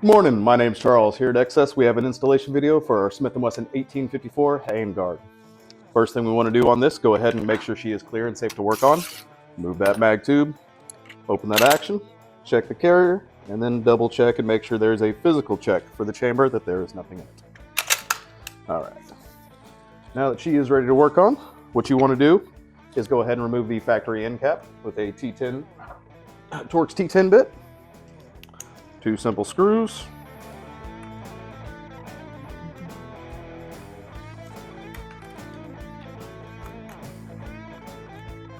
Morning, my name's Charles. Here at XS we have an installation video for our Smith & Wesson 1854 handguard. First thing we want to do on this, go ahead and make sure she is clear and safe to work on. Move that mag tube, open that action, check the carrier, and then double check and make sure there's a physical check for the chamber that there is nothing in it. Alright, now that she is ready to work on, what you want to do is go ahead and remove the factory end cap with a T10, Torx T10 bit. 2 simple screws.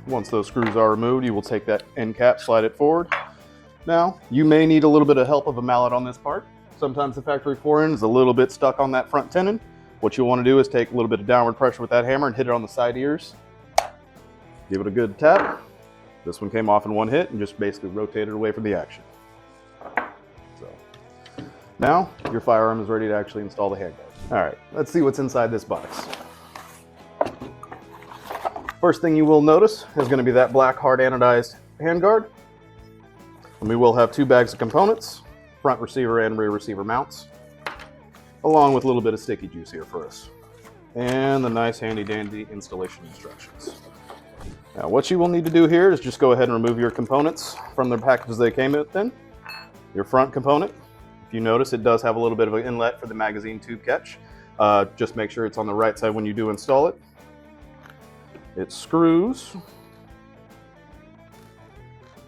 Once those screws are removed, you will take that end cap, slide it forward. Now, you may need a little bit of help of a mallet on this part. Sometimes the factory forend is a little bit stuck on that front tenon. What you'll want to do is take a little bit of downward pressure with that hammer and hit it on the side ears. Give it a good tap. This one came off in one hit and just basically rotated away from the action. Now, your firearm is ready to actually install the handguard. All right, let's see what's inside this box. First thing you will notice is going to be that black hard anodized handguard. And we will have 2 bags of components, front receiver and rear receiver mounts, along with a little bit of sticky juice here for us. And the nice handy dandy installation instructions. Now what you will need to do here is just go ahead and remove your components from the packages they came in. Your front component. If you notice, it does have a little bit of an inlet for the magazine tube catch. Just make sure it's on the right side when you do install it. It screws,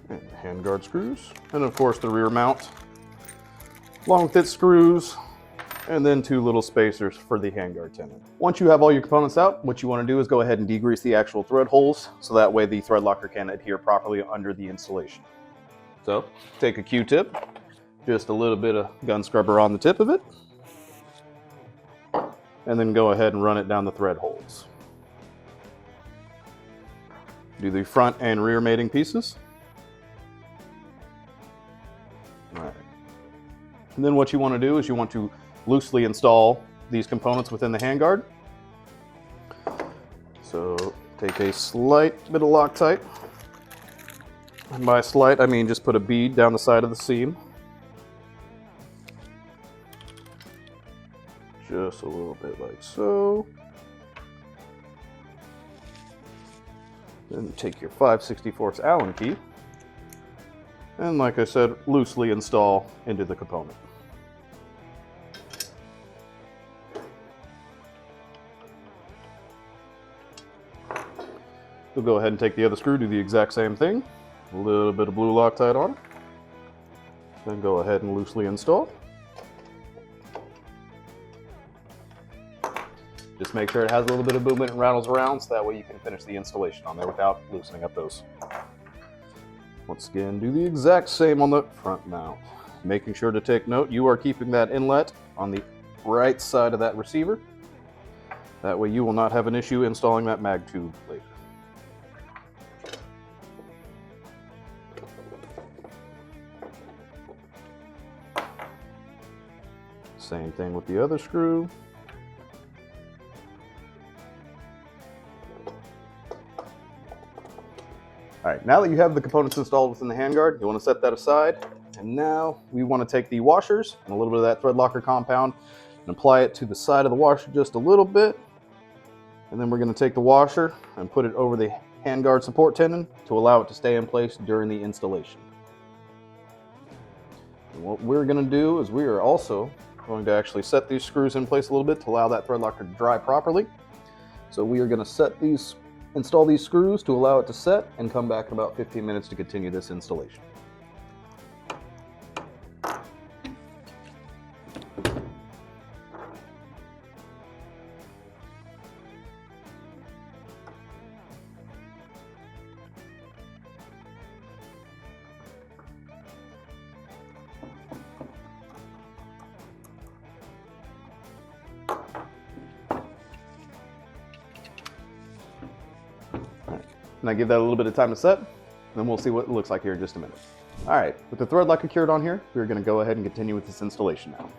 and the handguard screws, and of course the rear mount, along with its screws, and then 2 little spacers for the handguard tenon. Once you have all your components out, what you want to do is go ahead and degrease the actual thread holes, so that way the thread locker can adhere properly under the installation. So, take a Q-tip. Just a little bit of gun scrubber on the tip of it, and then go ahead and run it down the thread holes. Do the front and rear mating pieces. All right. And then what you want to do is you want to loosely install these components within the handguard. So take a slight bit of Loctite, and by slight I mean just put a bead down the side of the seam. Just a little bit like so. Then take your 5/64 Allen key, and like I said, loosely install into the component. We'll go ahead and take the other screw, do the exact same thing. A little bit of blue Loctite on it. Then go ahead and loosely install. Just make sure it has a little bit of movement and rattles around, so that way you can finish the installation on there without loosening up those. Once again, do the exact same on the front mount. Making sure to take note, you are keeping that inlet on the right side of that receiver. That way you will not have an issue installing that mag tube later. Same thing with the other screw. All right, now that you have the components installed within the handguard, you want to set that aside. And now we want to take the washers and a little bit of that Threadlocker compound and apply it to the side of the washer just a little bit. And then we're going to take the washer and put it over the handguard support tenon to allow it to stay in place during the installation. And what we're going to do is we are also going to actually set these screws in place a little bit to allow that Threadlocker to dry properly. So we are going to install these screws to allow it to set and come back in about 15 minutes to continue this installation. And I give that a little bit of time to set, and then we'll see what it looks like here in just a minute. All right, with the Threadlocker cured on here, we're going to go ahead and continue with this installation now.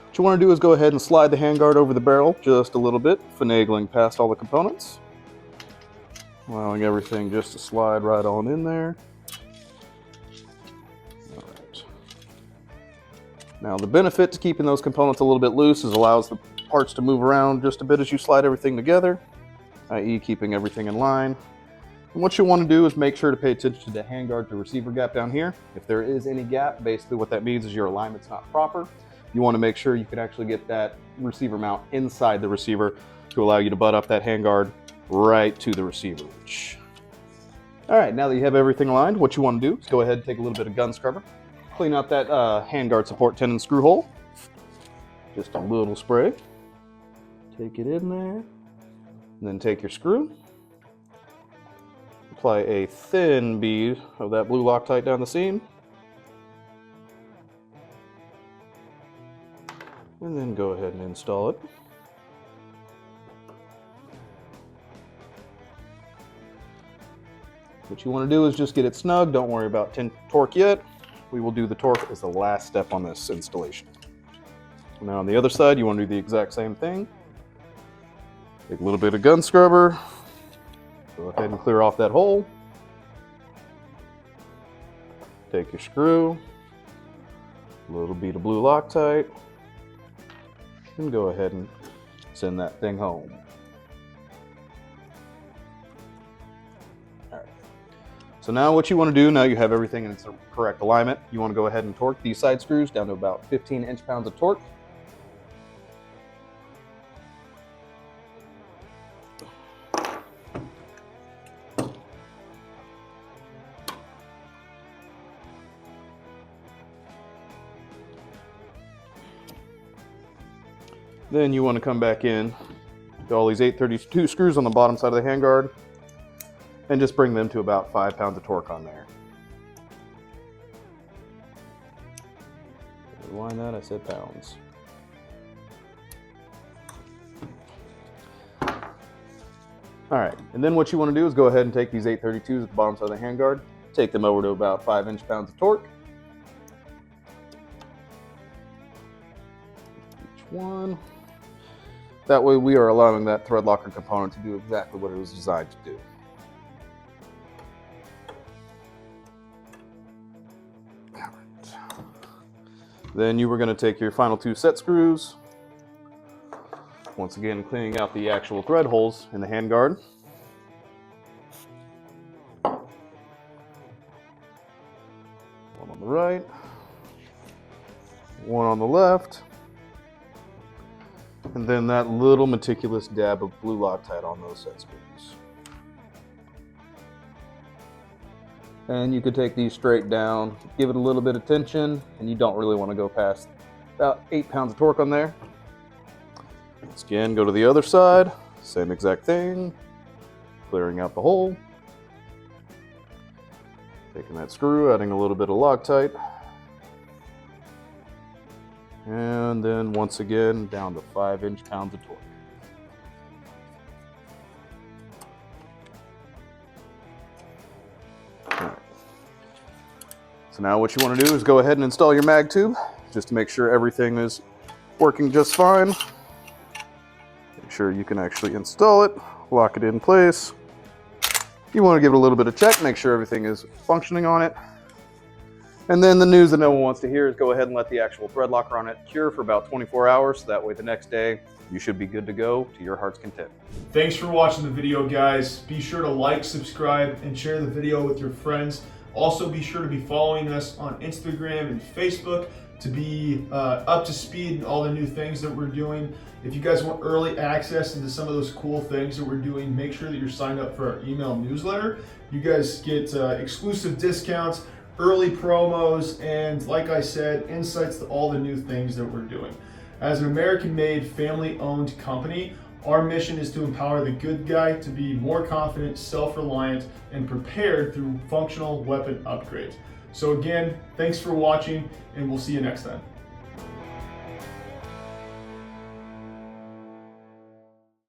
What you want to do is go ahead and slide the handguard over the barrel just a little bit, finagling past all the components, allowing everything just to slide right on in there. All right. Now the benefit to keeping those components a little bit loose is allows the parts to move around just a bit as you slide everything together, i.e. keeping everything in line. And what you want to do is make sure to pay attention to the handguard to receiver gap down here. If there is any gap, basically what that means is your alignment's not proper. You want to make sure you can actually get that receiver mount inside the receiver to allow you to butt up that handguard right to the receiver. All right, now that you have everything aligned, what you want to do is go ahead and take a little bit of gun scrubber. Clean out that handguard support tenon screw hole. Just a little spray. Take it in there. And then take your screw. Apply a thin bead of that blue Loctite down the seam. And then go ahead and install it. What you want to do is just get it snug. Don't worry about torque yet. We will do the torque as the last step on this installation. Now on the other side, you want to do the exact same thing. Take a little bit of gun scrubber. Go ahead and clear off that hole. Take your screw, a little bead of blue Loctite, and go ahead and send that thing home. All right. So now what you want to do, now you have everything in its correct alignment, you want to go ahead and torque these side screws down to about 15 inch-pounds of torque. Then you want to come back in to all these 832 screws on the bottom side of the handguard and just bring them to about 5 pounds of torque on there. Rewind that, I said pounds. All right, and then what you want to do is go ahead and take these 832s at the bottom side of the handguard, take them over to about 5 inch-pounds of torque. Each one. That way we are allowing that Threadlocker component to do exactly what it was designed to do. All right. Then you were going to take your final 2 set screws. Once again, cleaning out the actual thread holes in the handguard. One on the right, one on the left. And then that little meticulous dab of blue Loctite on those set screws. And you could take these straight down, give it a little bit of tension, and you don't really want to go past about 8 pounds of torque on there. Once again, go to the other side, same exact thing, clearing out the hole. Taking that screw, adding a little bit of Loctite. And then once again, down to 5 inch-pounds of torque. All right. So now what you want to do is go ahead and install your mag tube, just to make sure everything is working just fine. Make sure you can actually install it, lock it in place. You want to give it a little bit of check, make sure everything is functioning on it. And then the news that no one wants to hear is go ahead and let the actual Threadlocker on it cure for about 24 hours. So that way the next day, you should be good to go to your heart's content. Thanks for watching the video, guys. Be sure to like, subscribe, and share the video with your friends. Also, be sure to be following us on Instagram and Facebook to be up to speed in all the new things that we're doing. If you guys want early access into some of those cool things that we're doing, make sure that you're signed up for our email newsletter. You guys get exclusive discounts, early promos, and like I said, insights to all the new things that we're doing. As an American-made, family-owned company, our mission is to empower the good guy to be more confident, self-reliant, and prepared through functional weapon upgrades. So again, thanks for watching, and we'll see you next time.